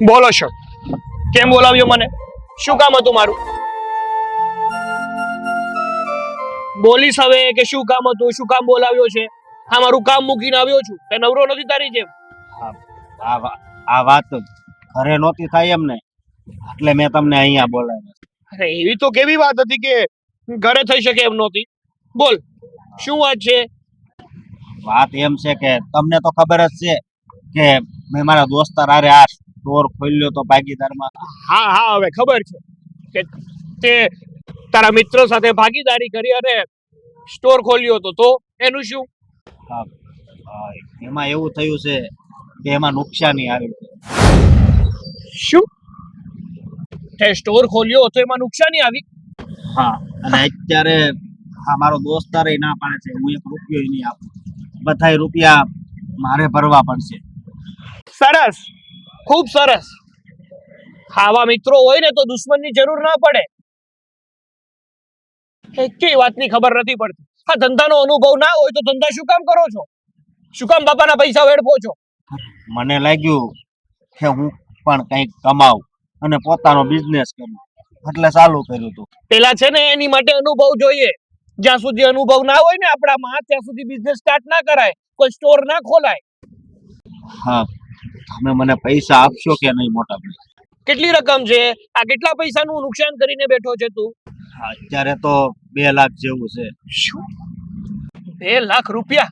બોલો છો, કેમ બોલાવ્યો મને? શું કામ હતું મારું? બોલીશ હવે કે શું કામ હતું, શું કામ બોલાવ્યો છે? હા, મારું કામ મૂકીને આવ્યો છું, તે નવરો નથી તારી જેમ. આ વાત ઘરે નહોતી થાય એમ ને, એટલે મેં તમને અહીંયા બોલાવ્યા. અરે એવી તો કેવી વાત હતી કે ઘરે થઈ શકે એમ નહોતી? બોલ, શું વાત છે? વાત એમ છે કે તમને તો ખબર જ છે કે મેં મારા દોસ્તાર હારે આ સ્ટોર ખોલ્યો તો ભાગીદારમાં. હા હા, હવે ખબર છે કે તે તારા મિત્રો સાથે ભાગીદારી કરી અને સ્ટોર ખોલ્યો હતો, તો એનું શું? હા, એમાં એવું થયું છે કે એમાં નુકસાની આવી છે. શું? તે સ્ટોર ખોલ્યો તો એમાં નુકસાની આવી? હા, અને અત્યારે હા મારો દોસ્તાર ના પાડે છે હું 1 રૂપિયો નહીં આપું, બધાય રૂપિયા મારે ભરવા પડશે. સરસ, ખૂબ સરસ. આવા મિત્રો હોય ને તો દુશ્મનની જરૂર ના પડે. એકેય વાતની ખબર નથી પડતી. આ ધંધાનો અનુભવ ના હોય તો ધંધા શું કામ કરો છો? શું કામ બાપાના પૈસા વેડફો છો? મને લાગ્યું કે હું પણ કંઈક કમાઉં અને પોતાનો બિઝનેસ કરું, એટલે ચાલુ કર્યું હતું. પેલા છે ને એની માટે અનુભવ જોઈએ. જ્યાં સુધી અનુભવ ના હોય ને આપણામાં, ત્યાં સુધી બિઝનેસ સ્ટાર્ટ ના કરાય, કોઈ સ્ટોર ના ખોલાય. હા, તમે મને પૈસા આપશો કે નહીં મોટા ભાઈ? કેટલી રકમ છે? આ કેટલા પૈસાનું નુકસાન કરીને બેઠો છે તું? અત્યારે તો 2 લાખ જેવું છે. શું? 2 લાખ રૂપિયા?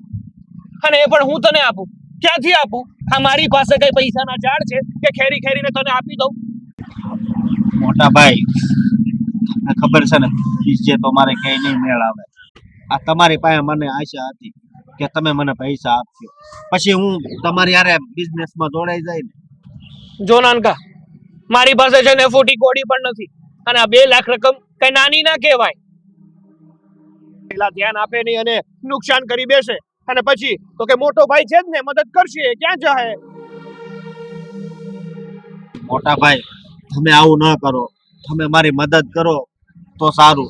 અને એ પણ હું તને આપું? ક્યાંથી આપું? આ મારી પાસે કઈ પૈસાના ઝાડ છે કે ખેરી ખેરીને તને આપી દઉં? મોટા ભાઈ, તમને ખબર છે ને બીજે તો મારે ક્યાંય નહીં મેળ આવે. આ તમારી પાસે મને આશા હતી કે તમે મને પૈસા આપશો, પછી હું તમારી હારે બિઝનેસમાં જોડાઈ જાય ને. જો નાનકા, મારી પાસે છે ને ફોટી કોડી પણ નથી, અને આ 2 લાખ રકમ કઈ નાની ના કહેવાય. પેલા ધ્યાન આપે નહીં અને નુકસાન કરી બેસે, અને પછી તો કે મોટો ભાઈ છે જ ને, મદદ કરશે. ક્યાં જાય? મોટા ભાઈ, તમે આવું ન કરો, તમે મારી મદદ કરો તો સારું,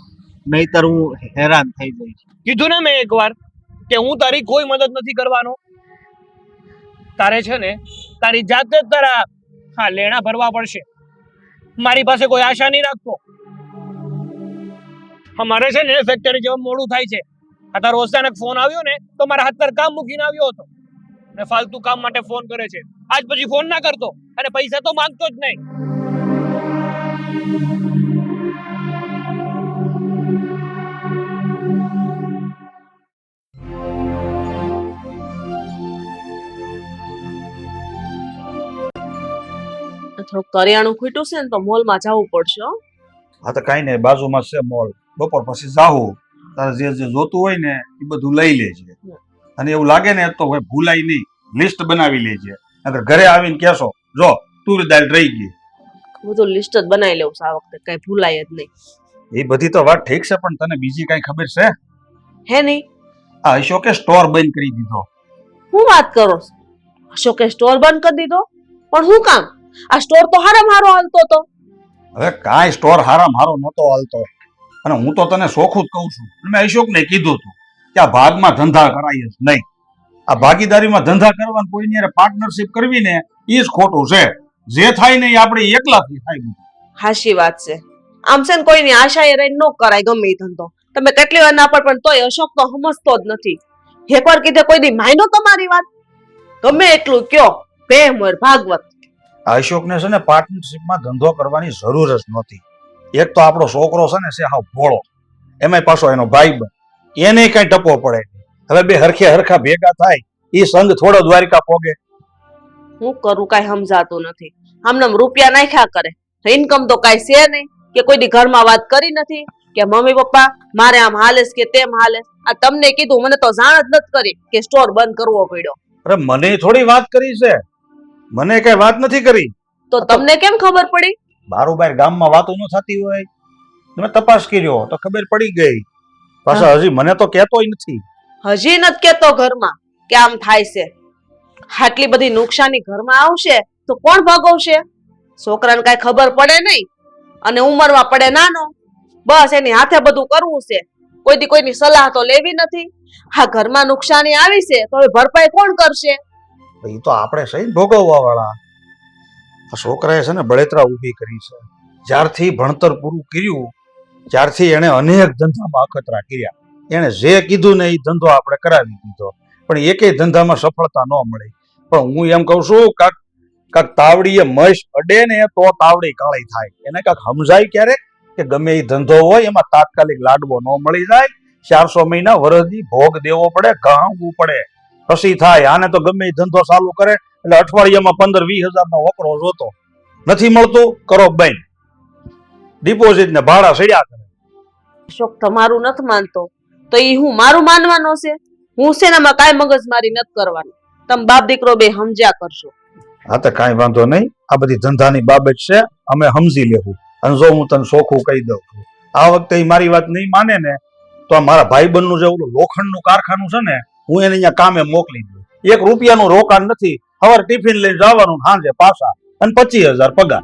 નહીતર હું હેરાન થઈ જઈશ. કીધું ને મેં એકવાર કે હું તારી કોઈ મદદ નથી કરવાનો. તારે છે ને તારી જાતે જ તારા લેણા ભરવા પડશે. મારી પાસે કોઈ આશા નહીં રાખતો. અમારે છે ને ફેક્ટરી જવા મોડું થાય છે. આ તારો અચાનક ફોન આવ્યો ને તો મારા હાથ પર કામ મૂકીને આવ્યો હતો, ને ફાલતુ કામ માટે ફોન કરે છે. આજ પછી ફોન ના કરતો, અને પૈસા તો માંગતો જ નહીં. થોડું કરિયાણું ખૂટ્યું છે ને તો મોલમાં જવું પડશે. હો, હા તો કાંઈ નહીં, બાજુમાં છે મોલ, બપોર પછી જાવું, તારે જે જે જોતું હોય ને એ બધું લઈ લેજે. અને એવું લાગે ને તો હવે ભૂલાય નહીં, લિસ્ટ બનાવી લેજે, નકર ઘરે આવીને કહેશો જો તુર દાળ રહી ગઈ. બધું લિસ્ટ જ બનાવી લેવું છે આ વખતે, કઈ ભૂલાય જ નહીં. એ બધી તો વાત ઠીક છે, પણ તને બીજી કઈ ખબર છે? હે નહીં? આ અશોકે સ્ટોર બંધ કરી દીધો. હું વાત કરો? અશોકે સ્ટોર બંધ કરી દીધો? પણ હું કામ? આ સ્ટોર તો હારામ હારો હાલતો હતો. હવે કાંઈ સ્ટોર હારામ હારો નહોતો હાલતો, અને હું તો તને ચોખ્ખું જ કહું છું. મેં અશોકને કીધું હતું કે આ ભાગમાં ધંધા કરાય જ નહીં. આ ભાગીદારીમાં ધંધા કરવાનું, કોઈની હારે પાર્ટનરશિપ કરવી ને એ જ ખોટું છે. જે થાય ને એ આપણે એકલાથી થાય. હાચી વાત છે. આમ છે ને કોઈની આશા એ રહીને ન કરાય ગમે એ ધંધો. તમે કેટલી વાર ના પણ તોય અશોક તો સમજતો જ નથી. એકવાર કીધે કોઈ દી માયનો તમારી વાત? ગમે એટલું કયો, પ્રેમ હોય ભાગવત. આ અશોકને છે ને પાર્ટનરશિપમાં ધંધો કરવાની જરૂર જ નહોતી. એક તો આપણો છોકરો છે ને છે હાવ ભોળો, એમાંય પાછો એનો ભાઈ, એને કઈ ટપો પડે. હવે બે હરખે હરખા ભેગા થાય એ સંઘ થોડો દ્વારિકા પોગે. હું કરું કઈ સમજાતું નથી. આમને રૂપિયા નાખ્યા કરે, ઇન્કમ તો કઈ છે નહીં. કે કોઈ દી ઘરમાં વાત કરી નથી કે મમ્મી પપ્પા મારે આમ હાલેસ કે તેમ હાલેસ? આ તમને કીધું, મને તો જાણ જ નથી કરી કે સ્ટોર બંધ કરવો પડ્યો. અરે મને થોડી વાત કરી છે, મને કઈ વાત નથી કરી. તો તમને કેમ ખબર પડી? બારું બાર ગામમાં વાતો ન થતી હોય, તમે તપાસ કર્યો તો ખબર પડી ગઈ. પાછા હજી મને તો કહેતોય નથી. હજી નથી કેતો ઘરમાં કે આમ થાય છે? આટલી બધી નુકસાની ઘરમાં આવશે તો કોણ ભોગવશે? છોકરાને કઈ ખબર પડે નહીં, અને ઉંમરમાં પડે નાનો. બસ એની હાથે બધું કરવું છે, કોઈ દી કોઈની સલાહ તો લેવી નથી. હા, ઘરમાં નુકસાની આવી છે તો હવે ભરપાઈ કોણ કરશે? એ તો આપણે સહી ભોગવવા વાળા. આ છોકરાએ છે ને બળેતરા ઊભી કરી છે. જ્યારથી ભણતર પૂરું કર્યું ત્યારથી એણે અનેક ધંધામાં અખતરા કર્યા. એણે જે કીધું ને એ ધંધો આપણે કરાવી દીધો, પણ એકેય ધંધામાં સફળતા ન મળી. પણ હું એમ કહું છું, કાક તાવડીએ મશ અડે ને તો તાવડી કાળી થાય. એને કાક સમજાય ક્યારેક કે ગમે એ ધંધો હોય એમાં તાત્કાલિક લાડવો ન મળી જાય. 400 મહિના વરદી ભોગ દેવો પડે, ઘાવવું પડે, પછી થાય. આને તો ગમે એ ધંધો ચાલુ કરે એટલે અઠવાડિયામાં 15-20 હજારનો વકરો જોતો. નથી મળતું, કરો બંધ. ડિપોઝિટ ને ભાડા સડ્યા કરે. અશોક તમારું નથી માનતો તો ઈ હું મારું માનવાનો છે? હું શેનામાં કાંઈ મગજમારી નથી કરવાની. તમે બાપ દીકરો બે સમજ્યા કરશો. હા તો કાંઈ વાંધો નહીં, આ બધી ધંધાની બાબત છે, અમે સમજી લેવું. અને જો હું તને ચોખ્ખું કહી દઉં છું, આ વખતે ઈ મારી વાત નહીં માને ને તો આ મારા ભાઈબંધનું જે ઓલું લોખંડનું કારખાનું છે ને, હું એને અહીંયા કામે મોકલી દઉં. 1 રૂપિયાનું રોકાણ નથી. સવારે ટિફિન લઈને જવાનું, સાંજે પાછા, અને 25,000 પગાર.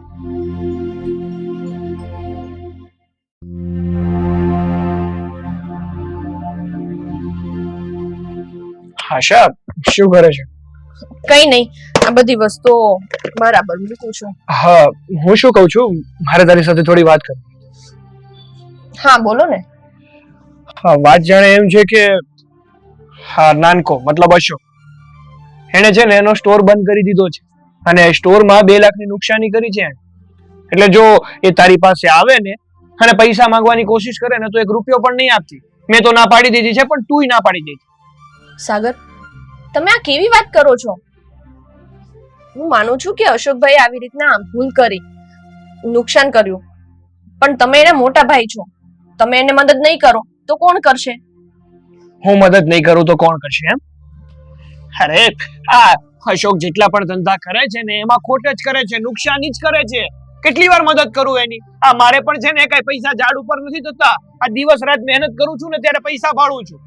આશા શું કરે છે? કઈ નહીં, આ બધી વસ્તુઓ બરાબર મૂકું છું. હા, હું શું કહું છું, મારે તારી સાથે થોડી વાત કરવી. હા બોલો ને. હા, વાત જાણે એમ છે કે હા નાનકો મતલબ અશોક, એને છે ને એનો સ્ટોર બંધ કરી દીધો છે અને સ્ટોરમાં 2 લાખની નુકસાની કરી છે. એટલે જો એ તારી પાસે આવે ને અને પૈસા માંગવાની કોશિશ કરે ને તો 1 રૂપિયો પણ નહીં આપતી. મેં તો ના પાડી દીધી છે, પણ તુંય ના પાડી દીધી. સાગર, તમે આ કેવી વાત કરો છો? હું માનું છું કે અશોકભાઈ આવી રીતના ભૂલ કરી, નુકસાન કર્યું, પણ તમે એના મોટા ભાઈ છો. તમે એને મદદ નહીં કરો તો કોણ કરશે? હું મદદ નહીં કરું તો કોણ કરશે એમ? અરે આ અશોક જેટલા પણ ધંધા કરે છે ને એમાં ખોટ જ કરે છે, નુકસાની જ કરે છે. કેટલી વાર મદદ કરું એની? આ મારે પણ છે ને કઈ પૈસા ઝાડ ઉપર નથી થતા. આ દિવસ રાત મહેનત કરું છું ને ત્યારે પૈસા ભાળું છું.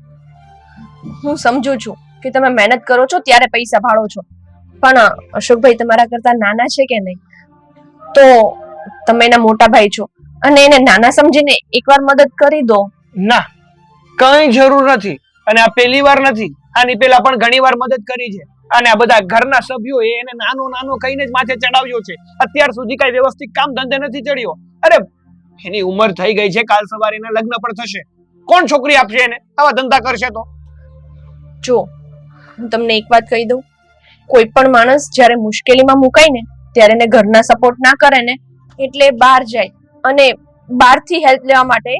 હું સમજુ છું કે તમે મહેનત કરો છો ત્યારે પૈસા ભાળો છો, પણ અશોકભાઈ તમારા કરતા નાના છે કે નહીં? તો તમે એના મોટા ભાઈ છો અને એને નાના સમજીને એકવાર મદદ કરી દો. ના, કઈ જરૂર નથી. અને આ પહેલી વાર નથી, આની પહેલા પણ ઘણી વાર મદદ કરી છે. અને આ બધા ઘરના સભ્યો એને નાનો નાનો કહીને જ માથે ચડાવ્યો છે. અત્યાર સુધી કઈ વ્યવસ્થિત કામ ધંધે નથી ચડ્યો. અરે એની ઉંમર થઈ ગઈ છે, કાલ સવારે એના લગ્ન પણ થશે. કોણ છોકરી આપશે એને? આવા ધંધા કરશે તો? જો હું તમને એક વાત કહી દઉં, કોઈ પણ માણસ જ્યારે મુશ્કેલીમાં મુકાય ને ત્યારે એને ઘરના સપોર્ટ ના કરે ને એટલે બહાર જાય અને બહારથી હેલ્પ લેવા માટે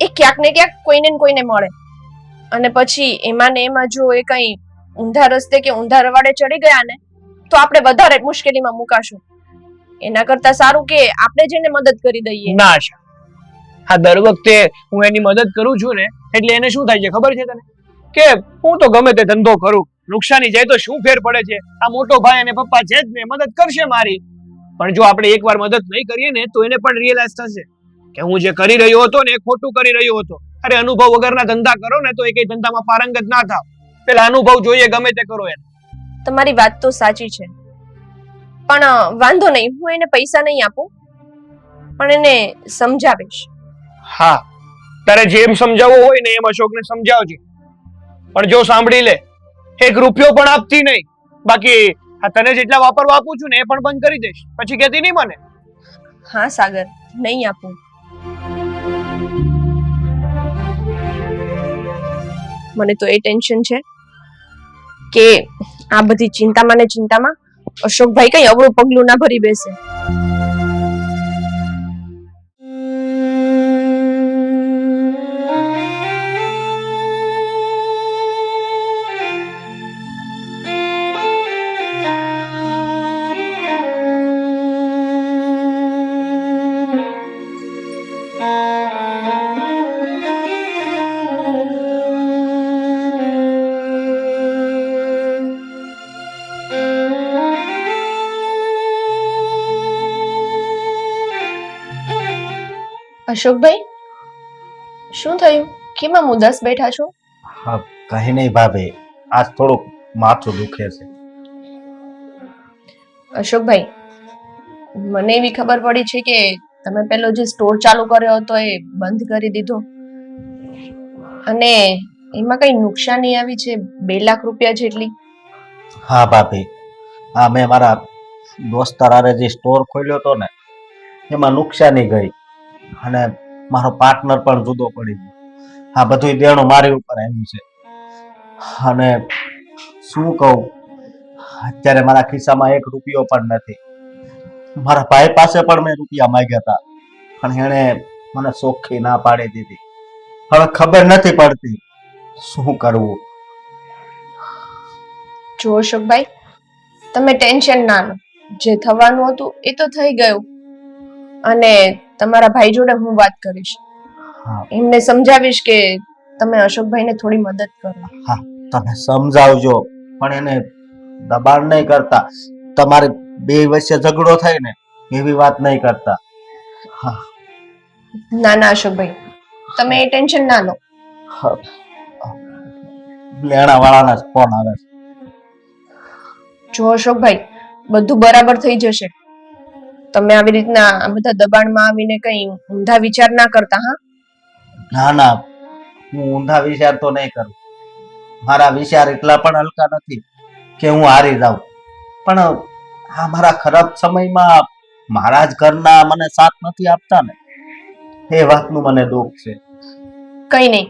એ ક્યાંક ને ક્યાંક કોઈને ને કોઈને મળે. અને પછી એમાં ને એમાં જો એ કઈ ઊંધા રસ્તે કે ઊંધા રવાડે ચડી ગયા ને તો આપણે વધારે મુશ્કેલીમાં મુકાશું. એના કરતા સારું કે આપણે જેને મદદ કરી દઈએ. ના આશા, આ દર વખતે હું એની મદદ કરું છું ને એટલે એને શું થાય છે ખબર છે તને? કે હું તો ગમે તે ધંધો કરું, નુકસાની જાય તો શું ફેર પડે છે? આ મોટો ભાઈ અને પપ્પા છે જ ને, મદદ કરશે મારી. પણ જો આપણે એકવાર મદદ નહીં કરીએ ને તો એને પણ રિયલાઇઝ થશે કે હું જે કરી રહ્યો હતો ને એ ખોટું કરી રહ્યો હતો. અરે અનુભવ વગરના ધંધા કરો ને તો એ કઈ ધંધામાં પારંગત ના થાવ. પેલા અનુભવ જોઈએ, ગમે તે કરો એને. તમારી વાત તો સાચી છે, પણ વાંધો નહીં, હું એને પૈસા નહીં આપું, પણ એને સમજાવીશ. હા, તારે જેમ સમજાવવું હોય ને એમ અશોકને સમજાવજે. પણ જો સાંભળી લે, 1 રૂપિયો પણ આપતી નહીં. બાકી આ તને જેટલા વાપરવા આપું છું ને એ પણ બંધ કરી દઈશ. પછી કહેતી નહીં મને. હા સાગર, નહીં આપું. મને તો એ ટેન્શન છે કે આ બધી ચિંતામાં ને ચિંતામાં અશોકભાઈ કઈ અવળું પગલું ના ભરી બેસે. અશોકભાઈ, શું થયું? કેમ આમ ઉદાસ બેઠા છો? હા, કઈ નહીં ભાભી, આજ થોડુંક માથું દુખે છે. અશોકભાઈ, મને એવી ખબર પડી છે કે તમે પેલો જે સ્ટોર ચાલુ કર્યો હતો એ બંધ કરી દીધો અને એમાં કઈ નુકસાની આવી છે 2 લાખ રૂપિયા જેટલી. હા ભાભી, હા મેં મારા દોસ્તાર હારે જે સ્ટોર ખોલ્યો હતો ને એમાં નુકસાની ગઈ અને મારો પાર્ટનર પણ જુદો પડી ગયો. આ બધું દેણું મારી ઉપર આવ્યું છે અને શું કહું, અત્યારે મારા ખિસ્સામાં 1 રૂપિયો પણ નથી. મારા ભાઈ પાસે પણ મેં રૂપિયા માંગ્યા હતા પણ એણે મને ચોખ્ખી ના પાડી દીધી. હવે ખબર નથી પડતી શું કરવું. જો અશોકભાઈ, તમે ટેન્શન ના લો. જે થવાનું હતું એ તો થઈ ગયું, અને તમારા ભાઈ જોડે હું વાત કરીશ. હા. એમને સમજાવીશ કે તમે અશોકભાઈને થોડી મદદ કરો. હા, તમે સમજાવજો પણ એને દબાણ નહીં કરતા. તમારી બે વચ્ચે ઝઘડો થાય ને એવી વાત નહીં કરતા. હા. ના ના અશોકભાઈ, તમે એ ટેન્શન ના લો. લેણા વાળાના જ ફોન આવે છે. જો અશોકભાઈ, બધું બરાબર થઈ જશે. તમે આવી રીતના આ બધા દબાણમાં આવીને કઈ ઊંધા વિચાર ના કરતા. હા, ના ના, હું ઊંધા વિચાર તો નહીં કરું. મારા વિચાર એટલા પણ હલકા નથી કે હું હારી જાઉં. પણ આ મારા ખરાબ સમયમાં મારા જ ઘરના મને સાથ નથી આપતા ને, એ વાતનું મને દુઃખ છે. કઈ નહીં,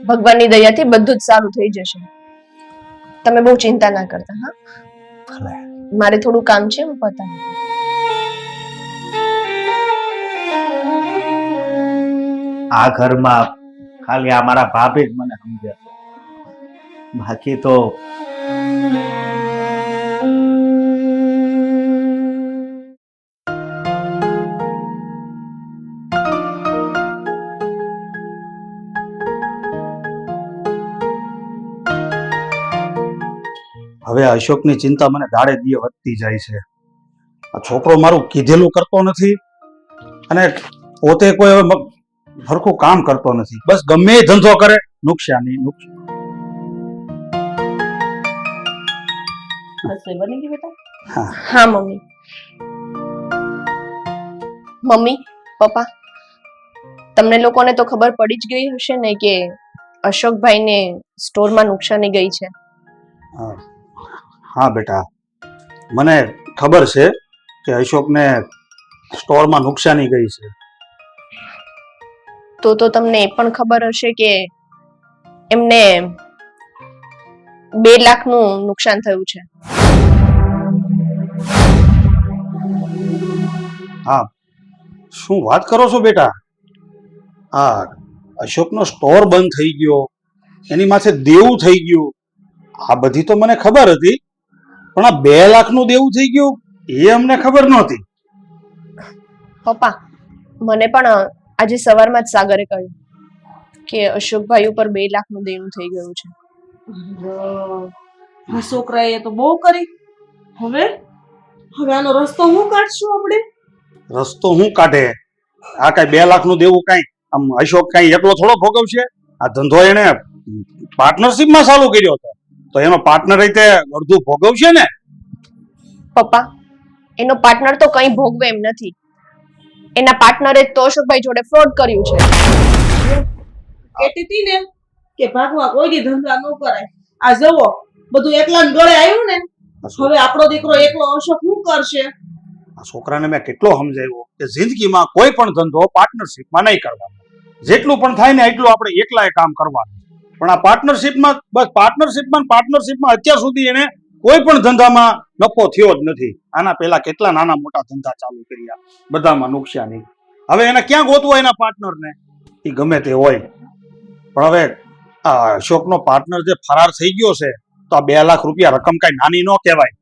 ભગવાનની દયાથી બધું જ સારું થઈ જશે. તમે બહુ ચિંતા ના કરતા. હા, ભલે. મારે થોડું કામ છે, હું પતાવી. આ ઘરમાં ખાલી આ મારા ભાભી જ મને સમજે છે, બાકી તો હવે અશોકની ચિંતા મને દાડે દીએ વધતી જાય છે. આ છોકરો મારું કીધેલું કરતો નથી અને પોતે કોઈ હવે સરખું કામ કરતો નથી. બસ ગમે એ ધંધો કરે નુકસાની. બની ગઈ બેટા? હા મમ્મી. મમ્મી, પપ્પા, તમને લોકોને તો ખબર પડી જ ગઈ હશે ને કે અશોકભાઈને સ્ટોરમાં નુકસાની ગઈ છે. હા બેટા, મને ખબર છે કે અશોકને સ્ટોરમાં નુકસાની ગઈ છે. તો તમને એ પણ ખબર હશે કે એમને 2 લાખનું નુકસાન થયું છે. હા, શું વાત કરો છો બેટા? હા, અશોકનો સ્ટોર બંધ થઈ ગયો, એની માથે દેવું થઈ ગયું, આ બધી તો મને ખબર હતી, પણ આ 2 લાખનું દેવું થઈ ગયું એ અમને ખબર નહોતી. પપ્પા, મને પણ આજે સવારમાં જ સાગરે કહ્યું કે અશોકભાઈ ઉપર 2 લાખનું દેવું થઈ ગયું છે. આ છોકરાએ તો બહુ કરી. હવે હવે આનો રસ્તો હું કાઢશું આપણે? રસ્તો હું કાઢે? આ કઈ 2 લાખનું દેવું કઈ આમ અશોક કઈ એટલો થોડો ભોગવશે? આ ધંધો એને પાર્ટનરશિપમાં ચાલુ કર્યો હતો તો એનો પાર્ટનર રીતે અડધું ભોગવશે ને. પપ્પા, એનો પાર્ટનર તો કંઈ ભોગવે એમ નથી. એના પાર્ટનરે તો અશોકભાઈ જોડે ફ્રોડ કર્યું છે. કહેતી હતી ને કે ભાગમાં કોઈ દી ધંધા ન કરાય. આ જવો બધું એકલા ગળે આવ્યું ને. હવે આપણો દીકરો એકલો અશોક શું કરશે? આ છોકરાને મેં કેટલો સમજાવ્યો કે જિંદગીમાં કોઈ પણ ધંધો પાર્ટનરશિપમાં નહીં કરવાનો. જેટલું પણ થાય ને એટલું આપણે એકલાએ કામ કરવાનું. પણ આ પાર્ટનરશિપમાં બસ પાર્ટનરશિપમાં અત્યાર સુધી એને કોઈ પણ ધંધામાં નફો થયો જ નથી. આના પહેલા કેટલા નાના મોટા ધંધા ચાલુ કર્યા, બધામાં નુકસાની. હવે એને ક્યાં ગોતવો એના પાર્ટનરને? એ ગમે તે હોય, પણ હવે આ અશોકનો પાર્ટનર જે ફરાર થઈ ગયો છે તો આ 2 લાખ રૂપિયા રકમ કઈ નાની ન કહેવાય.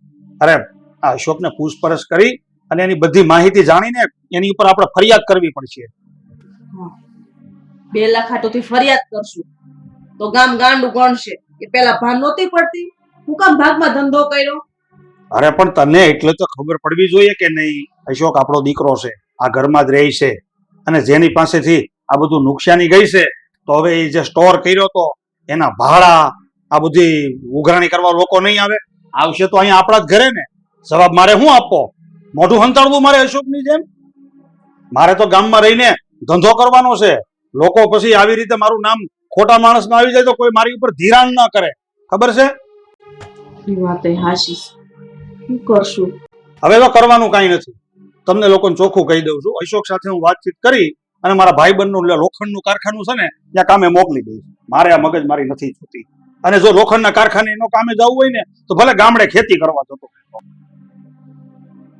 અરે આ અશોકને પૂછપરછ કરી અને એની બધી માહિતી જાણીને એની ઉપર આપણે ફરિયાદ કરવી પડશે. 2 લાખ હાટોથી ફરિયાદ કરશું તો ગામ ગાંડું ગણશે કે પેલા ભાન નહોતી પડતી, હું કામ ભાગમાં ધંધો કર્યો? અરે પણ તને એટલે તો ખબર પડવી જોઈએ કે નહીં, અશોક આપણો દીકરો છે, આ ઘરમાં જ રહે છે, અને જેની પાસેથી આ બધું નુકસાની ગઈ છે તો હવે એ જે સ્ટોર કર્યો તો એના ભાડા આ બધી ઉઘરાણી કરવા લોકો નહીં આવે? આવશે તો અહીંયા આપણા જ ઘરે ને. જવાબ મારે શું આપવો? મોઢું હંતાડવું મારે અશોકની જેમ? મારે તો ગામમાં રહીને ધંધો કરવાનો છે. લોકો પછી આવી રીતે મારું નામ ખોટા માણસમાં આવી જાય તો કોઈ મારી ઉપર ધિરાણ ન કરે. ખબર છે? એ વાત હાશી. શું કરશું? હવે તો કરવાનું કાંઈ નથી. તમને લોકોને ચોખ્ખું કહી દઉં છું, અશોક સાથે હું વાતચીત કરી અને મારા ભાઈબંધનું લોખંડનું કારખાનું છે ને ત્યાં કામે મોકલી દઈશ. મારે આ મગજ મારી નથી થતી. અને જો લોખંડના કારખાને એનો કામે જવું હોય ને તો ભલે ગામડે ખેતી કરવા જતો.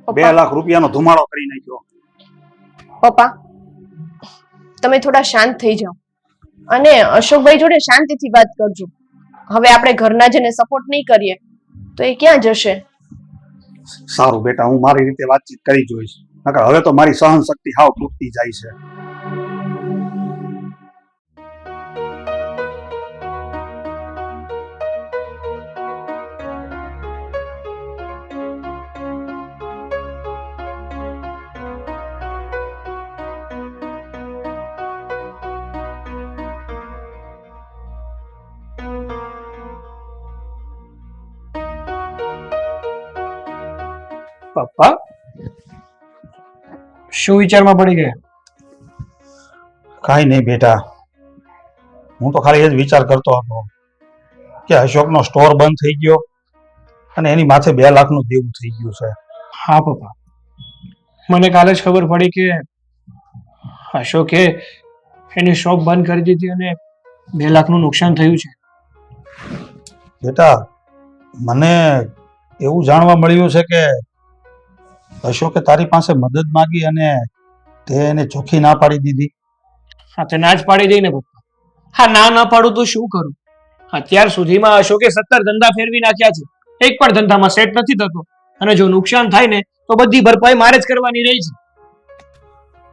2 લાખ રૂપિયાનો ધુમાડો કરી નાખ્યો. પપ્પા તમે થોડા શાંત થઈ જાઓ અને અશોકભાઈ જોડે શાંતિથી વાત કરજો. હવે આપણે ઘરના જેને સપોર્ટ નહીં કરીએ તો એ ક્યાં જશે? સારું બેટા, હું મારી રીતે વાતચીત કરી જોઈશ. નકર હવે તો મારી સહન શક્તિ હાવ તૂટતી જાય છે. પપ્પા શું વિચારમાં પડી ગયા? કાંઈ નહીં બેટા, હું તો ખાલી એ જ વિચાર કરતો હતો કે અશોકનો સ્ટોર બંધ થઈ ગયો અને એની માથે 2 લાખનું દેવું થઈ ગયું છે. હા પપ્પા, મને કાલે જ ખબર પડી કે અશોકે એની શોપ બંધ કરી દીધી અને 2 લાખનું નુકસાન થયું છે. બેટા, મને એવું જાણવા મળ્યું છે કે અશોકે તારી પાસે મદદ માંગી અને તે એને ચોખ્ખી ના પાડી દીધી. હા, તે ના જ પાડી દઈ ને પપ્પા. હા, ના પાડું તો શું કરું? અત્યાર સુધીમાં અશોકે 17 ધંધા ફેરવી નાખ્યા છે, એક પણ ધંધામાં સેટ નથી થતો. અને જો નુકસાન થાય ને તો બધી ભરપાઈ મારે જ કરવાની રહી છે.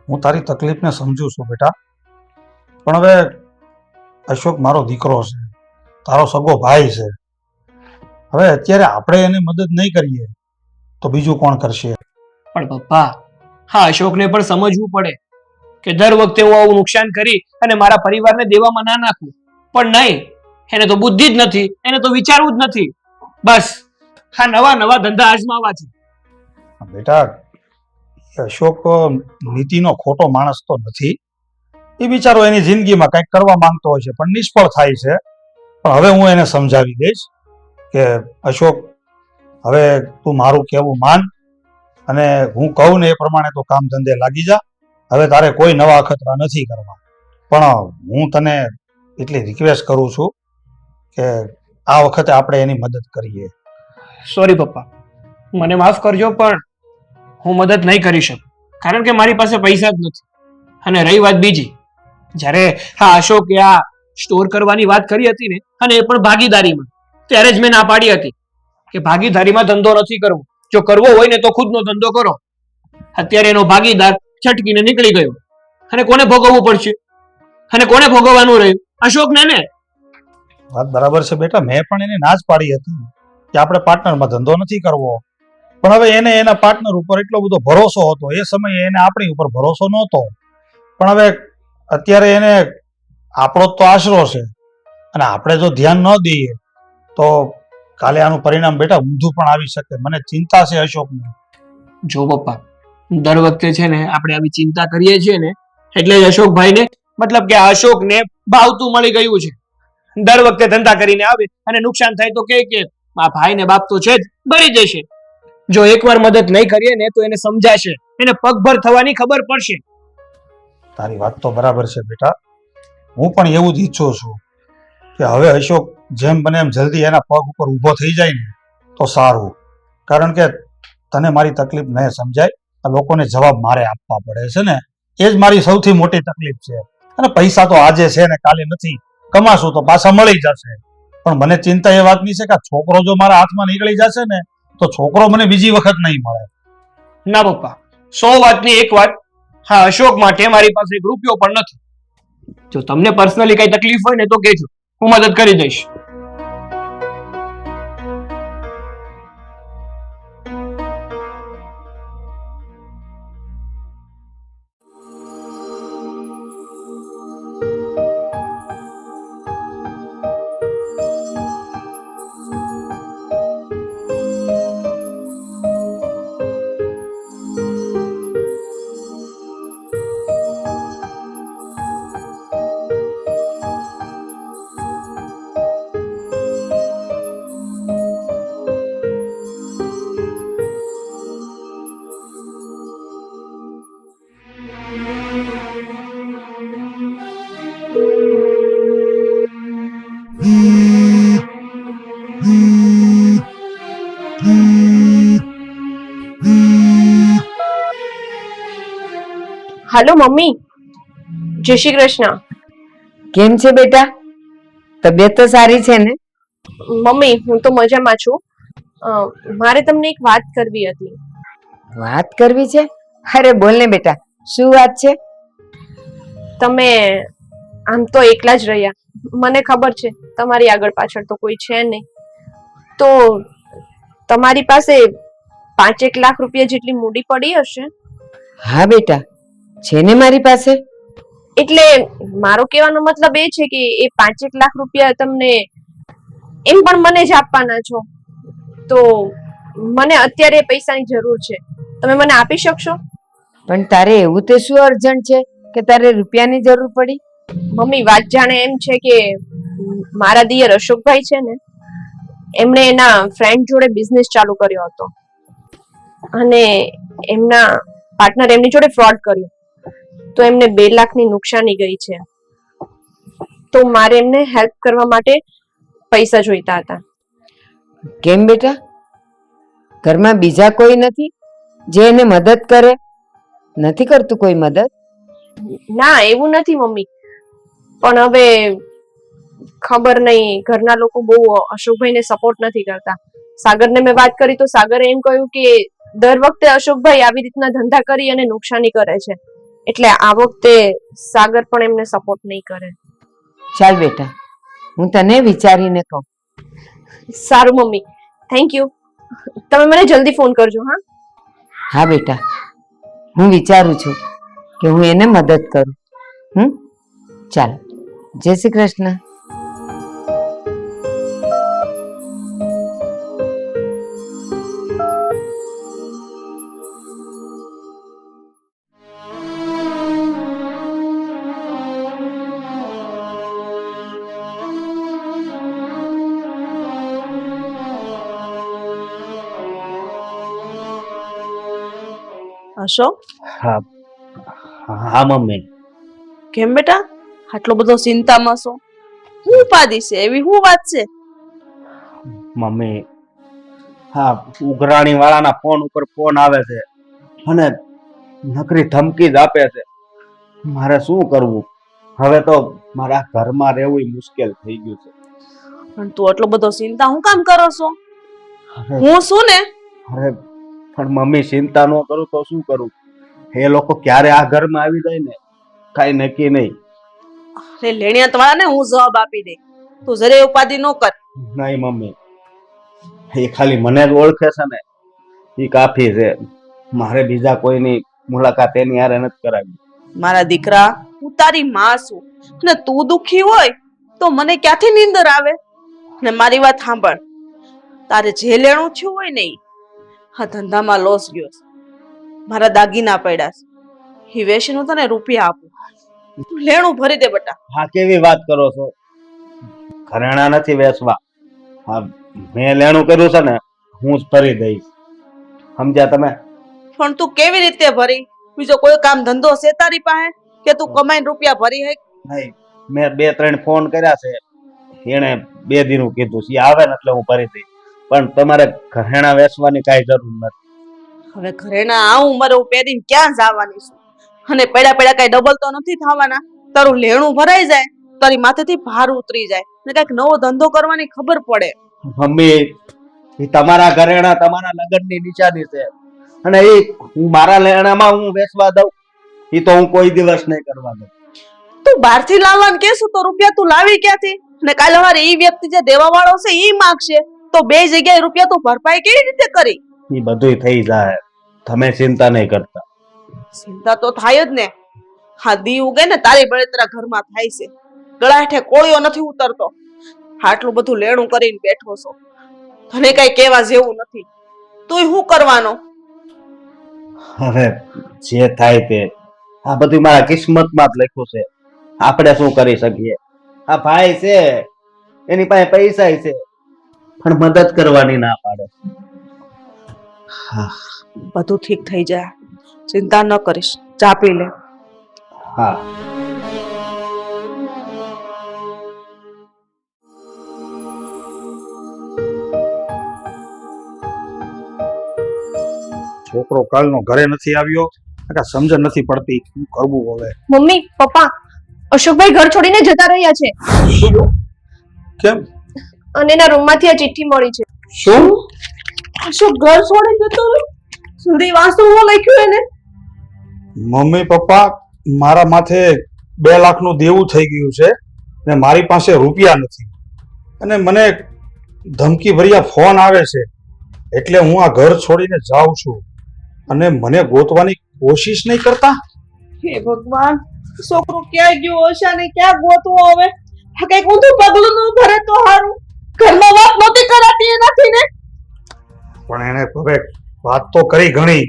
હું તારી તકલીફને સમજુ છું બેટા, પણ હવે અશોક મારો દીકરો છે, તારો સગો ભાઈ છે. હવે અત્યારે આપણે એને મદદ નહીં કરીએ તો બીજું કોણ કરશે? પણ પપ્પા, હા, અશોકને પણ સમજવું પડે કે દર વખતે હું આવું નુકસાન કરી અને મારા પરિવારને દેવામાં ના નાખું. પણ નહીં, એને તો બુદ્ધિ જ નથી, એને તો વિચારવું જ નથી. બસ હા, નવા ધંધા અજમાવા છે. બેટા, અશોક નીતિનો ખોટો માણસ તો નથી. એ બિચારો એની જિંદગીમાં કંઈક કરવા માંગતો હોય છે પણ નિષ્ફળ થાય છે. પણ હવે હું એને સમજાવી દઈશ કે અશોક, હવે તું મારું કહેવું માન અને હું કહું ને એ પ્રમાણે તો કામ ધંધે લાગી જા. હવે તારે કોઈ નવા અખતરા નથી કરવા. પણ હું તને એટલી રિક્વેસ્ટ કરું છું કે આ વખતે આપણે એની મદદ કરીએ. સોરી પપ્પા, મને માફ કરજો, પણ હું મદદ નહીં કરી શકું, કારણ કે મારી પાસે પૈસા જ નથી. અને રહી વાત બીજી, જ્યારે હા અશોકે આ સ્ટોર કરવાની વાત કરી હતી ને, અને એ પણ ભાગીદારીમાં, ત્યારે જ મેં ના પાડી હતી કે ભાગીદારીમાં ધંધો નથી કરવો. જો કરવો હોય ને તો ખુદનો ધંધો કરો. અત્યારે એનો ભાગીદાર છટકીને નીકળી ગયો, અને કોને ભોગવવું પડશે? અને કોને ભોગવવાનું રહ્યું? અશોકને ને. વાત બરાબર છે બેટા, મેં પણ એને ના જ પાડી હતી કે આપણે પાર્ટનરમાં ધંધો નથી કરવો. પણ હવે એને એના પાર્ટનર ઉપર એટલો બધો ભરોસો હતો, એ સમયે એને આપણી ઉપર ભરોસો નહોતો. પણ હવે અત્યારે એને આપણો તો આશરો છે, અને આપણે જો ધ્યાન ન દઈએ તો કાલે આનું પરિણામ બેટા ઊંધું પણ આવી શકે. મને ચિંતા છે અશોકની. જો પપ્પા, દર વખતે છે ને આપણે આવી ચિંતા કરીએ છીએ ને, એટલે જ અશોકભાઈને, મતલબ કે અશોકને ભાવતું મળી ગયું છે. દર વખતે ધંધા કરીને આવે અને નુકસાન થાય તો કે આ ભાઈ ને બાપ તો છે જ, ભરી જશે. જો એકવાર મદદ નહીં કરીએ ને તો એને સમજાશે, એને પગભર થવાની ખબર પડશે. તારી વાત તો બરાબર છે બેટા, હું પણ એવું જ ઈચ્છું છું કે હવે અશોક જેમ બને એમ જલ્દી એના પગ ઉપર ઊભો થઈ જાય ને તો સારું. કારણ કે તને મારી તકલીફ નહીં સમજાય, આ લોકોને જવાબ મારે આપવા પડે છે ને, એ જ મારી સૌથી મોટી તકલીફ છે. અને પૈસા તો આજે છે ને કાલે નથી, કમાશું તો પાછા મળી જશે. પણ મને ચિંતા એ વાતની છે કે છોકરો જો મારા હાથમાં નીકળી જશે ને તો છોકરો મને બીજી વખત નહીં મળે. ના પપ્પા, 100 વાતની એક વાત, હા અશોક માટે મારી પાસે એક રૂપિયો પણ નથી. જો તમને પર્સનલી કઈ તકલીફ હોય ને તો કહેજો, હું મદદ કરી દઈશ. હાલો મમ્મી, જય શ્રી કૃષ્ણ. કેમ છે બેટા? તબિયત તો સારી છે ને? મમ્મી હું તો મજામાં છું. મારે તમને એક વાત કરવી હતી. વાત કરવી છે? અરે બોલ ને બેટા, શું વાત છે? તમે આમ તો એકલા જ રહ્યા, મને ખબર છે તમારી આગળ પાછળ તો કોઈ છે નહીં, તો તમારી પાસે 5-1 લાખ રૂપિયા જેટલી મૂડી પડી હશે. હા બેટા, છે ને મારી પાસે. એટલે મારો કહેવાનો મતલબ એ છે કે એ 5-1 લાખ રૂપિયા તમને એમ પણ મને જ આપવાના છો, તો મને અત્યારે પૈસાની જરૂર છે, તમે મને આપી શકશો? પણ તારે એવું તે શું અર્જન્ટ છે કે તારે રૂપિયાની જરૂર પડી? મમ્મી વાત જાણે એમ છે કે મારા દિયર અશોકભાઈ છે ને, એમણે એના ફ્રેન્ડ જોડે બિઝનેસ ચાલુ કર્યો હતો અને એમના પાર્ટનર એમની જોડે ફ્રોડ કર્યો, તો એમને 2 લાખની નુકસાની ગઈ છે. તો મારે એમને હેલ્પ કરવા માટે પૈસા જોઈતા હતા. કેમ બેટા, ઘરમાં બીજા કોઈ નથી જે એને મદદ કરે? નથી કરતું કોઈ મદદ? ના એવું નથી મમ્મી, પણ હવે ખબર નહીં, ઘરના લોકો બહુ અશોકભાઈને સપોર્ટ નથી કરતા. સાગરને મેં વાત કરી તો સાગરે એમ કહ્યું કે દર વખતે અશોકભાઈ આવી રીતના ધંધા કરી અને નુકસાની કરે છે, એટલે આ વખતે સાગર પણ એમને સપોર્ટ નહીં કરે. ચાલ બેટા, હું તને વિચારીને કહું. સારું મમ્મી, થેન્ક યુ. તમે મને જલ્દી ફોન કરજો. હા હા બેટા, હું વિચારું છું કે હું એને મદદ કરું. ચાલ, જય શ્રી કૃષ્ણ. અશોક, હા હા મમ્મી. કેમ બેટા આટલો બધો ચિંતામાં છો? હું ઉપાધિ છે? એવી શું વાત છે? મમ્મી, હા, ઉઘરાણી વાળાના ફોન ઉપર ફોન આવે છે અને નકરી ધમકી જ આપે છે. મારે શું કરવું? હવે તો મારા ઘરમાં રહેવું મુશ્કેલ થઈ ગયું છે. પણ તું આટલો બધો ચિંતા હું કામ કરો છો? અરે હું શું ને? અરે પણ મમ્મી, ચિંતા ન કરું તો શું કરું? એ લોકો ક્યારે આ ઘરમાં આવી જાય ને કઈ નક્કી નહીં. અરે લેણિયાત વાળાને હું જવાબ આપી દે, તું જરે ઉપાધિ ન કર. નહીં મમ્મી, એ ખાલી મને જ ઓળખે છે ને, એ કાફી છે. મારે બીજા કોઈની મુલાકાત એની હારે નથી કરાવી. મારા દીકરા, હું તારી માં છું અને તું દુખી હોય તો મને ક્યાંથી નીંદર આવે? ને મારી વાત સાંભળ, તારે જે લેણું થયું હોય ને આ ધંધામાં લોસ ગયો છે. મારા દાગીના પડ્યા છે, એ વેચીને હું તને રૂપિયા આપું, તું લેણું ભરી દે બેટા. હા, કેવી વાત કરો છો? ઘરેણા નથી વેચવા. હા, મેં લેણું કર્યું છે ને, હું જ ભરી દઈશ. સમજ્યા તમે? પણ તું કેવી રીતે ભરી? બીજો કોઈ કામ ધંધો છે તારી પાસે કે તું કમાઈને રૂપિયા ભરી હે? નહીં, મેં 2-3 ફોન કર્યા છે, એને 2 દીનું કીધું છે, આવે ને એટલે હું ભરી દઈશ. પણ તમારે ઘરેણા વેચવાની કાંઈ જરૂર નથી. હવે ઘરેણા આ ઉંમરે હું પહેરીને ક્યાં જવાની છું? અને પડ્યા પડ્યા કઈ ડબલ તો નથી થવાના. તારું લેણું ભરાઈ જાય, તારી માથેથી ભાર ઉતરી જાય ને કઈક નવો ધંધો કરવાની ખબર પડે. મમ્મી, એ તમારા ઘરેણા તમારા લગ્નની નિશાની છે અને એ હું મારા લેણામાં હું વેચવા દઉં? એ તો હું કોઈ દિવસ નહીં કરવા દઉં. તું બહારથી લાવવાનું કેશું તો રૂપિયા તું લાવી ક્યાંથી? ને કાલે સવારે ઈ વ્યક્તિ જે દેવા વાળો છે ઈ માંગશે તો બે જગ્યાએ રૂપિયા તું ભરપાઈ કેવી રીતે કરી? એ બધુંય થઈ જાય, તમે ચિંતા નહીં કરતા. ચિંતા તો થાય જ ને. હા, દી ઉગે ને તારી બળતરા ઘરમાં થાય છે. ગળા હેઠે કોળિયો નથી ઉતરતો. આટલું બધું લેણું કરીને બેઠો છો, તને કઈ કહેવા જેવું નથી. તું શું કરવાનો? હવે જે થાય તે, આ બધું મારા કિસ્મતમાં જ લખ્યું છે. આપણે શું કરી શકીએ? આ ભાઈ છે, એની પાસે પૈસા છે, પણ મદદ કરવાની ના પાડે. બધું ઠીક થઈ જાય, ચિંતા ન કરીશ. ચા પી લે. હા. છોકરો કાલનો ઘરે નથી આવ્યો કાંઈ સમજ નથી પડતી શું કરવું હવે. મમ્મી પપ્પા અશોકભાઈ ઘર છોડીને જતા રહ્યા છે કેમ? અને એના રૂમમાંથી આ ચિઠ્ઠી મળી છે. શું? અશોક ઘર છોડી જતો રહ્યો? સુધી વાસ્તુમાં લખ્યું એને? મમ્મી પપ્પા, મારા માથે 2 લાખનું દેવું થઈ ગયું છે ને મારી પાસે રૂપિયા નથી, અને મને ધમકી ભર્યા ફોન આવે છે, એટલે હું આ ઘર છોડીને જાઉં છું. અને મને ગોતવાની કોશિશ નહીં કરતા. હે ભગવાન, છોકરો ક્યાં ગયો હશે ને ક્યાં ગોતવો હવે? આ કઈક ઊંધું પગલું નું ભરે તો હારું. ઘરમાં વાત નહોતી કરાતી એનાથી ને. પણ એને હવે વાત તો કરી ઘણી,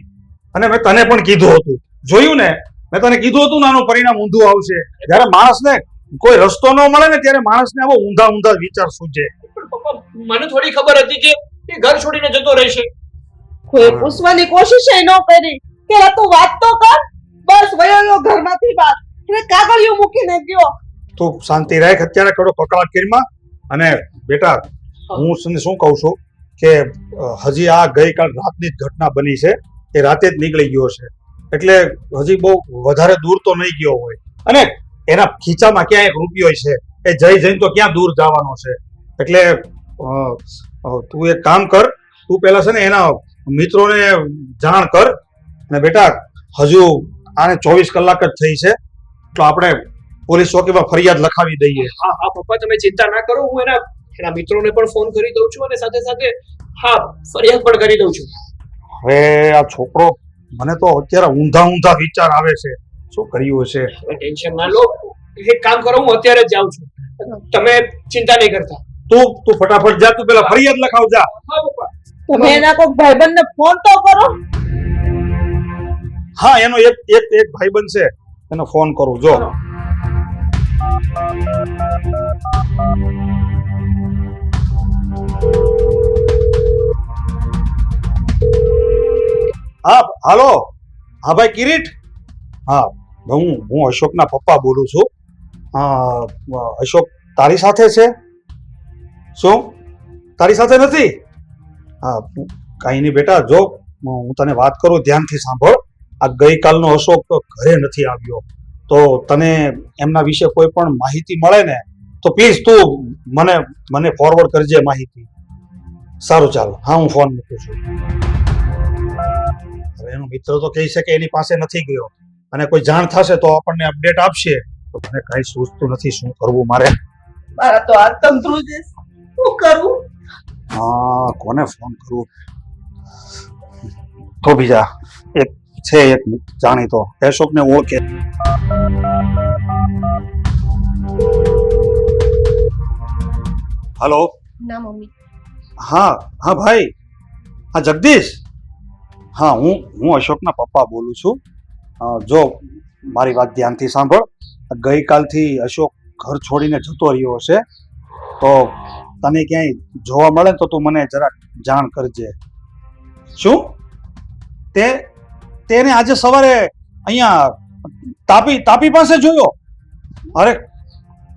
અને મેં તને પણ કીધું હતું, જોયું ને, મેં તને કીધું હતું ને આનું પરિણામ ઊંધું આવશે. જ્યારે માણસને કોઈ રસ્તો ન મળે ને ત્યારે માણસને આવો ઊંધા ઊંધા વિચાર સૂચે. પણ પપ્પા મને થોડી ખબર હતી કે એ ઘર છોડીને જતો રહેશે. કોઈ પૂછવાની કોશિશ ન કરી. પેલા તું વાત તો કર. બસ વયો ગયો ઘરમાંથી બહાર. એટલે કાગળિયું મૂકીને ગયો. તું શાંતિ રાખ, અત્યારે કડો કકળાટ કરીમાં. અને બેટા, હું તને શું કહું છું કે હજી આ ગઈકાલ રાતની જ ઘટના બની છે, એ રાતે જ નીકળી ગયો છે, એટલે હજી બહુ વધારે દૂર તો નહીં ગયો હોય. અને એના ખીચામાં ક્યાં એક રૂપિયો છે, એ જઈને તો ક્યાં દૂર જવાનો છે. એટલે તું એક કામ કર, તું પેલા છે ને એના મિત્રોને જાણ કર. અને બેટા, હજુ આને 24 કલાક જ થઈ છે, તો આપણે પોલીસ ચોકીમાં ફરિયાદ લખાવી દઈએ. હા હા પપ્પા તમે ચિંતા ના કરો, હું એના મિત્રોને પણ ફોન કરી દઉં છું અને સાથે સાથે હા ફરિયાદ પણ કરી દઉં છું. હવે આ છોકરો, મને તો અત્યારે ઊંધા ઊંધા વિચાર આવે છે, શું કર્યું હશે. ટેન્શન ના લો, એક કામ કરો, હું અત્યારે જ જાઉં છું, તમે ચિંતા નહીં કરતા. તું ફટાફટ જા, તું પેલા ફરિયાદ લખાવ જા. હા પપ્પા. તમે એના કોઈક ભાઈબંધને ફોન તો કરો. હા, એનો એક ભાઈબંધ છે, એને ફોન કરું. જો હા, હાલો. હા ભાઈ કિરીટ. હા, હું અશોકના પપ્પા બોલું છું. અશોક તારી સાથે છે? શું તારી સાથે નથી? હા, કાંઈ નહીં બેટા, જો હું તને વાત કરું, ધ્યાનથી સાંભળ. આ ગઈકાલનો અશોક ઘરે નથી આવ્યો, તો તને એમના વિશે કોઈ પણ માહિતી મળે ને તો પ્લીઝ તું મને ફોરવર્ડ કરજે માહિતી. સારું, ચાલો. હા, હું ફોન મૂકું છું. હવે એનો મિત્ર તો કહે છે કે એની પાસે નથી ગયો, અને કોઈ જાણ થશે તો આપણને અપડેટ આપશે. તો મને કઈ સૂચતું નથી શું કરવું મારે. મારા તો આ તંત્રું છે, શું કરું? હા, કોને ફોન કરું? તો બીજા એક છે, એક જાણીતો અશોકને ઓળખે. હલો. ના મમ્મી. હા હા ભાઈ, હા જગદીશ. હા, હું અશોકના પપ્પા બોલું છું. જો મારી વાત ધ્યાનથી સાંભળ. ગઈકાલથી અશોક ઘર છોડીને જતો રહ્યો હશે, તો તને ક્યાંય જોવા મળે તો તું મને જરાક જાણ કરજે. શું તેને આજે સવારે અહીંયા તાપી પાસે જોયો? અરે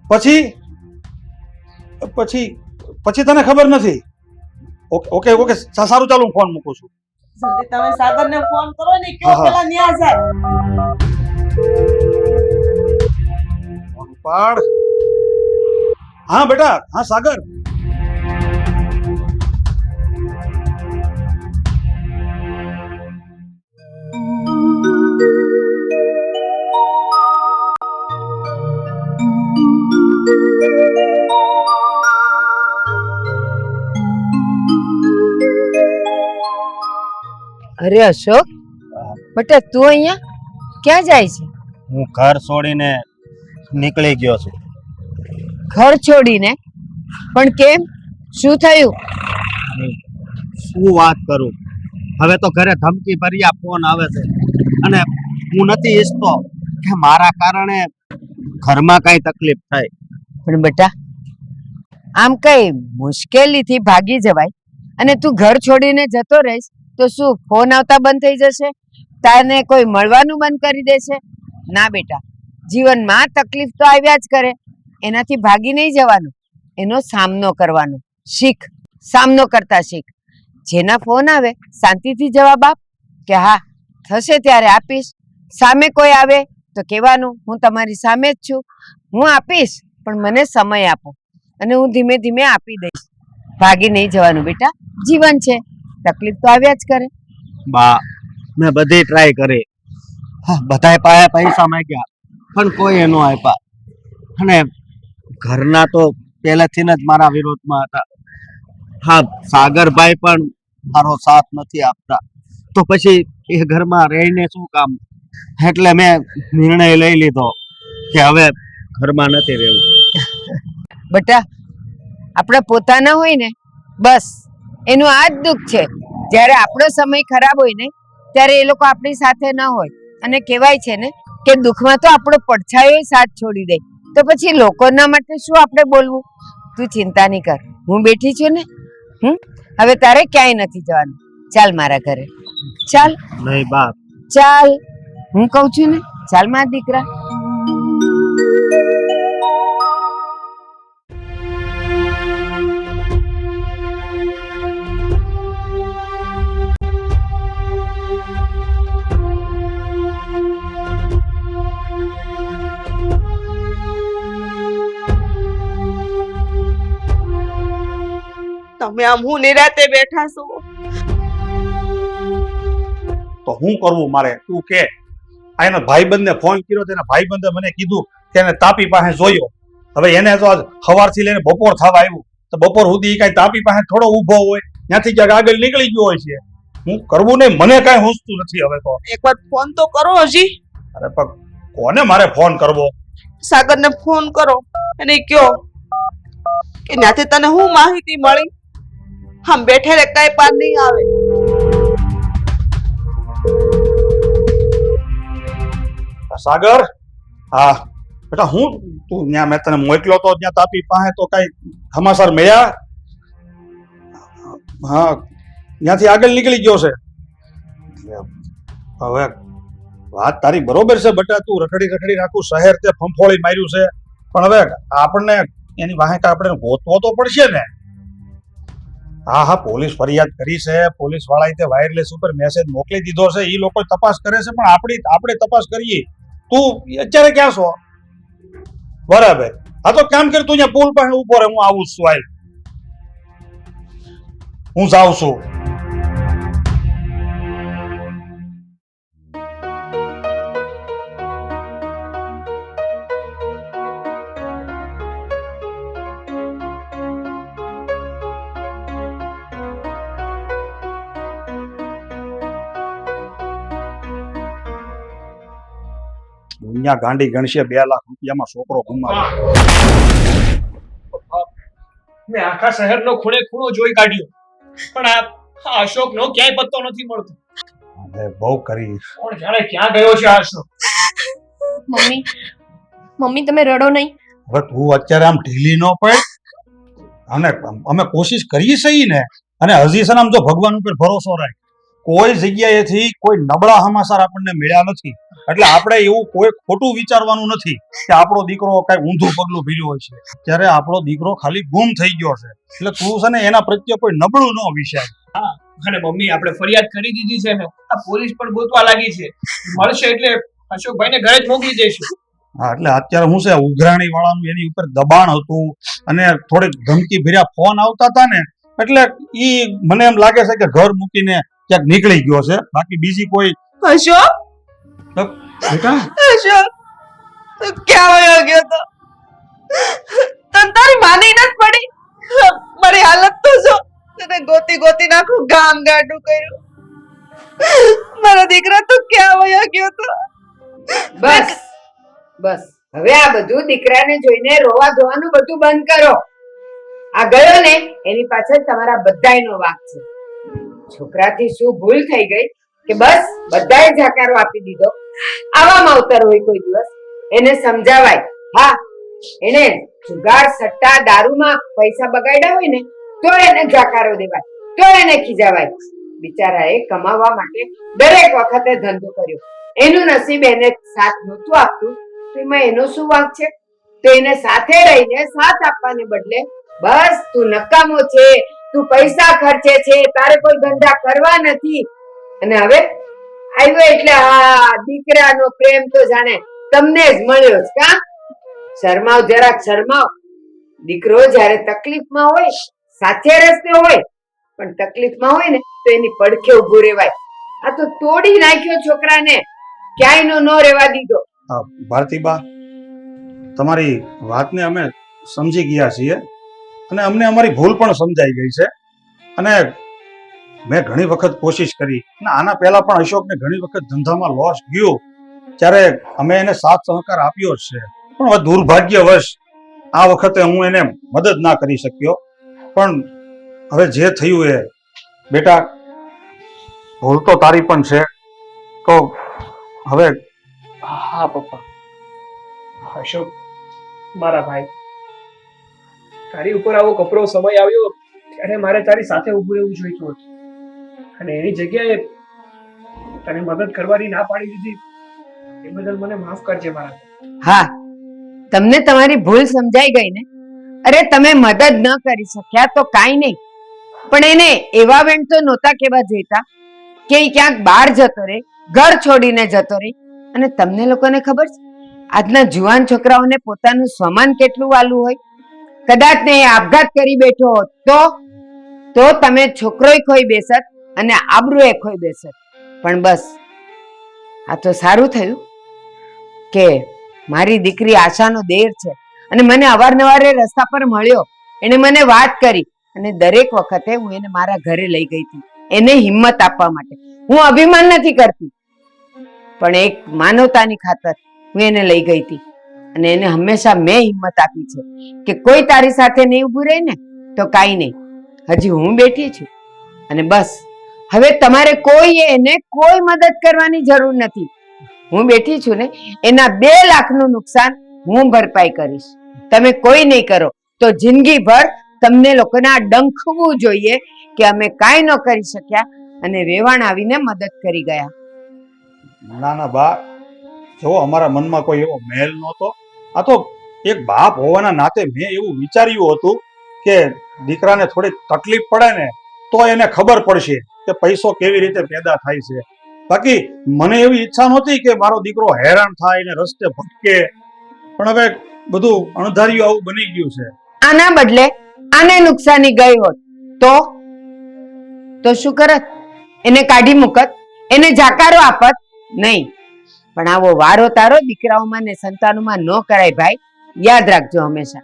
પછી તને ખબર નથી? ઓકે સારું, ચાલો હું ફોન મૂકું છું. જલ્દી તમે સાગરને ફોન કરો ને, કયો પેલા ન્યા જાય. ફોન ઉપાડ. હા બેટા, હા સાગર. અરે અશોક, બેટા તું અહીંયા ક્યાં જાય છે? હું ઘર છોડીને નીકળી ગયો છું. ઘર છોડીને? પણ કેમ? શું થયું? શું વાત કરું, હવે તો ઘરે ધમકી ભર્યા ફોન આવે છે, અને હું નથી ઈચ્છતો કે મારા કારણે ઘરમાં કઈ તકલીફ થાય. પણ બેટા, આમ કઈ મુશ્કેલીથી ભાગી જવાય અને તું ઘર છોડીને જતો રહીશ તો શું ફોન આવતા બંધ થઈ જશે? તારને કોઈ મળવાનું બંધ કરી દેશે? ના બેટા, જીવનમાં તકલીફ તો આવ્યા જ કરે, એનાથી ભાગી નહીં જવાનું, એનો સામનો કરવાનો શીખ. સામનો કરતા શીખ. જેના ફોન આવે શાંતિથી જવાબ આપ કે હા થશે ત્યારે આપીશ, સામે કોઈ આવે તો કહેવાનું હું તમારી સામે જ છું, હું આપીશ પણ મને સમય આપો અને હું ધીમે ધીમે આપી દઈશ. ભાગી નહીં જવાનું બેટા, જીવન છે, તકલીફ તો આવ્યા જ કરે. બા મેં બધી ટ્રાય કરી, બધાય પાસે પૈસા માંગ્યા પણ કોઈ એનો આપ્યા, અને ઘરના તો પહેલેથી જ મારા વિરોધમાં હતા. હા, સાગરભાઈ પણ મારો સાથ નથી આપતા, તો પછી એ ઘરમાં રહીને શું કામ? એટલે મેં નિર્ણય લઈ લીધો કે હવે ઘરમાં નથી રહેવું. બેટા આપણા પોતાના હોય ને બસ એનું આ જ દુઃખ છે. જ્યારે આપણો સમય ખરાબ હોય ને ત્યારે એ લોકો આપણી સાથે ન હોય, અને કહેવાય છે ને કે દુઃખમાં તો આપણો પડછાયો સાથ છોડી દે, તો પછી લોકોના માટે શું આપણે બોલવું? તું ચિંતા નહીં કર, હું બેઠી છું ને. હવે તારે ક્યાંય નથી જવાનું, ચાલ મારા ઘરે ચાલ. નહીં બા, ચાલ, હું કઉ છું ને, ચાલ મારા દીકરા. તમે આમ હું નિરાતે બેઠા છો. તો હું કરવું મારે, તું કે. આ એના ભાઈબંધને ફોન કર્યો, તેના ભાઈબંધે મને કીધું કે એને તાપી પાસે જોયો. હવે એને તો આજ સવારથી લઈને બપોર થવા આવ્યું, તો બપોર સુધી કઈ તાપી પાસે થોડો ઊભો હોય, ત્યાંથી ક્યાંક આગળ નીકળી ગયો હોય છે. હું કરવું નહીં, મને કઈ હોંચતું નથી હવે તો. એકવાર ફોન તો કરો હજી. અરે પણ કોને મારે ફોન કરવો? સાગરને ફોન કરો અને કયો કે ત્યાંથી તને હું માહિતી મળી. આમ બેઠે રે કઈ પાર નહીં આવે. સાગર, હા બેટા, હું તું ત્યાં મેં તને મોકલ્યો તો ત્યાં તાપી પાસે, તો કઈ સમાચાર મળ્યા? હા, ત્યાંથી આગળ નીકળી ગયો છે. હવે વાત તારી બરોબર છે બેટા, તું રખડી રખડી આખું શહેર તે ફંફોળી માર્યું છે, પણ હવે આપણને એની વાહે આપણે ગોતવો તો પડશે ને. હા હા, પોલીસ ફરિયાદ કરી છે, પોલીસ વાળાએ તે વાયરલેસ ઉપર મેસેજ મોકલી દીધો છે, એ લોકો તપાસ કરે છે, પણ આપણે તપાસ કરીએ. તું અત્યારે ક્યાં છો? બરાબર, હા તો કામ કર, તું અહીંયા પુલ પાસે ઉભો રહે, હું આવું છું. આય હું જાઉં છું. દુનિયા ગાંડી ગણશે, 2 લાખ રૂપિયામાં છોકરો ગુમાવ્યો. મેં આખા શહેરનો ખૂણે ખૂણો જોઈ કાઢ્યો, પણ આ અશોકનો ક્યાંય પત્તો નથી મળતો. હવે બહુ કરી. કોણ જાણે ક્યાં ગયો છે આ અશોક? મમ્મી મમ્મી તમે રડો નહીં. હવે તું અત્યારે આમ ઢીલી ન પડ, અને અમે કોશિશ કરીએ છીએ ને, અને હજી છે ને આમ જો ભગવાન ઉપર ભરોસો રાખ. કોઈ જગ્યાએથી કોઈ નબળા સમાચાર આપણને મળ્યા નથી, એટલે આપણે એવું કોઈ ખોટું વિચારવાનું નથી કે આપણો દીકરો કઈ ઊંધું પગલું ભર્યું હોય છે. ત્યારે આપણો દીકરો ખાલી ગુમ થઈ ગયો છે, એટલે તું છે ને એના પ્રત્યે કોઈ નબળું ન વિચાર. હા, અને મમ્મી આપણે ફરિયાદ કરી દીધી છે ને, આ પોલીસ પણ ગોતવા લાગી છે. મળશે એટલે અશોકભાઈને ઘરે જ મોકલી દઈશું. હા, એટલે અત્યારે હું છે ઉઘરાણી વાળાનું એની ઉપર દબાણ હતું, અને થોડીક ધમકી ભર્યા ફોન આવતા હતા ને, એટલે ઈ મને એમ લાગે છે કે ઘર મૂકીને ક્યાંક નીકળી ગયો છે. બાકી બીજી કોઈ. અશોક, બેટા, અશોક તું ક્યાં વયો ગયો તો? તને તારી માની નથી પડી? મારી હાલત તો જો, તને ગોતી ગોતી નાખું ગામ ગાડું કર્યું. મારો દીકરા તું ક્યાં વયો ગયો તો? બસ બસ, હવે આ બધું દીકરાને જોઈને રોવા ધોવાનું બધું બંધ કરો. આ ગયો ને એની પાછળ તમારા બધાયનો વાંક છે. છોકરાથી શું ભૂલ થઈ ગઈ કે બસ બધાએ જાકારો આપી દીધો. આવા માવતર હોય કોઈ દિવસ, એને સમજાવાય. હા, એને જુગાર સટ્ટા દારૂમાં પૈસા બગાડ્યા હોય ને તો એને જાકારો દેવાય, તો એને ખીજાવાય. બિચારાએ કમાવા માટે દરેક વખતે ધંધો કર્યો, એનું નસીબ એને સાથ નહોતું આપતું, તો એમાં એનો શું વાંક છે? તો એને સાથે રહીને સાથ આપવાને બદલે બસ તું નકામો છે, તું પૈસા ખર્ચે છે, તારે કોઈ ધંધા કરવા નથી, અને હવે આવ્યો એટલે હા દીકરાનો પ્રેમ તો જાણે તમને જ મળ્યો છે કા શરમાવ જરાક શરમાવ દીકરો જ્યારે તકલીફમાં હોય સાચે રસ્તે હોય પણ તકલીફમાં હોય ને તો એની પડખે ઊભું રહેવાય આ તો તોડી નાખ્યો છોકરાને ક્યાંયનો ન રહેવા દીધો ભારતીબા તમારી વાતને અમે સમજી ગયા છીએ અને અમને અમારી ભૂલ પણ સમજાઈ ગઈ છે અને મેં ઘણી વખત કોશિશ કરી અને આના પહેલા પણ અશોકને ઘણી વખત ધંધામાં લોસ ગયો ત્યારે અમે એને સાથ સહકાર આપ્યો જ છે પણ હવે દુર્ભાગ્યવશ આ વખતે હું એને મદદ ના કરી શક્યો પણ હવે જે થયું એ બેટા ભૂલ તો તારી પણ છે તો હવે હા પપ્પા. અશોક મારા ભાઈ, તારી ઉપર આવો કપરો સમય આવ્યો ત્યારે મારે તારી સાથે ઊભું રહેવું જોઈતું હતું અને એની જગ્યાએ તને મદદ કરવાની ના પાડી દીધી એ બદલ મને માફ કરજે મારા. હા તમને તમારી ભૂલ સમજાઈ ગઈ ને અરે તમે મદદ ન કરી શક્યા તો કાંઈ નહીં પણ એને એવા વેણ તો નહોતા કેવા જોઈતા કે ઈ ક્યાંક બહાર જતો રહે ઘર છોડીને જતો રહે અને તમને લોકોને ખબર છે આજના જુવાન છોકરાઓને પોતાનું સ્વમાન કેટલું વાલું હોય કદાચ ને એ આપઘાત કરી બેઠો હોત તો તમે છોકરોય ખોઈ બેસત અને આબરૂએ ખોઈ બેસત પણ બસ આ તો સારું થયું કે મારી દીકરી આશાનો દેર છે અને મને અવારનવાર એ રસ્તા પર મળ્યો એને મને વાત કરી અને દરેક વખતે હું એને મારા ઘરે લઈ ગઈ હતી એને હિંમત આપવા માટે હું અભિમાન નથી કરતી પણ એક માનવતાની ખાતર હું એને લઈ ગઈ હતી અને એને હંમેશા મેં હિંમત આપી છે કે કોઈ તારી સાથે નહીં ઊભું રહે ને તો કાંઈ નહીં હજી હું બેઠી છું અને બસ હવે તમારે કોઈ એને કોઈ મદદ કરવાની જરૂર નથી હું બેઠી છું ને એના 2 લાખનું નુકસાન હું ભરપાઈ કરીશ તમે કોઈ નહીં કરો તો જિંદગીભર તમને લોકોને આ ડંખવું જોઈએ કે અમે કાંઈ ન કરી શક્યા અને વેવાણ આવીને મદદ કરી ગયા. ના ના બા જો અમારા મનમાં કોઈ એવો મેલ નહોતો આ તો એક બાપ હોવાના નાતે મેં એવું વિચાર્યું હતું કે દીકરાને થોડી તકલીફ પડે ને તો એને ખબર પડશે કે પૈસો કેવી રીતે પેદા થાય છે બાકી મને એવી ઈચ્છા નહોતી કે મારો દીકરો હેરાન થાય ને રસ્તે ભટકે પણ હવે બધું અણધાર્યું આવું બની ગયું છે. આના બદલે આને નુકસાની ગઈ હોત તો શું કરત એને કાઢી મૂકત એને જાકારો આપત નહીં પણ આવો વારો તારો દીકરાઓમાં ને સંતાનોમાં ન કરાય ભાઈ યાદ રાખજો હંમેશા.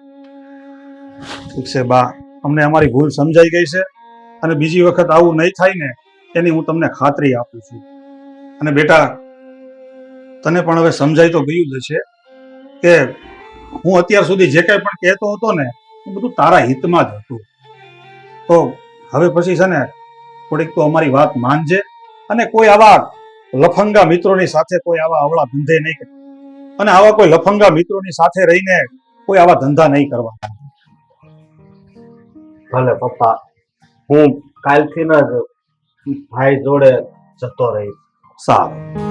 ઠીક છે બા અમને અમારી ભૂલ સમજાઈ ગઈ છે અને બીજી વખત આવું નહીં થાય ને એની હું તમને ખાતરી આપું છું અને બેટા તને પણ હવે સમજાઈ તો ગયું જ છે કે હું અત્યાર સુધી જે કંઈ પણ કહેતો હતો ને એ બધું તારા હિતમાં જ હતું તો હવે પછી છે ને થોડીક તો અમારી વાત માનજે અને કોઈ આવા લફંગા મિત્રોની સાથે કોઈ આવા અવળા ધંધે નહીં કરે અને આવા કોઈ લફંગા મિત્રોની સાથે રહીને કોઈ આવા ધંધા નહીં કરવા. ભલે પપ્પા હું કાલથી જ ભાઈ જોડે જતો રહીશ. સારું.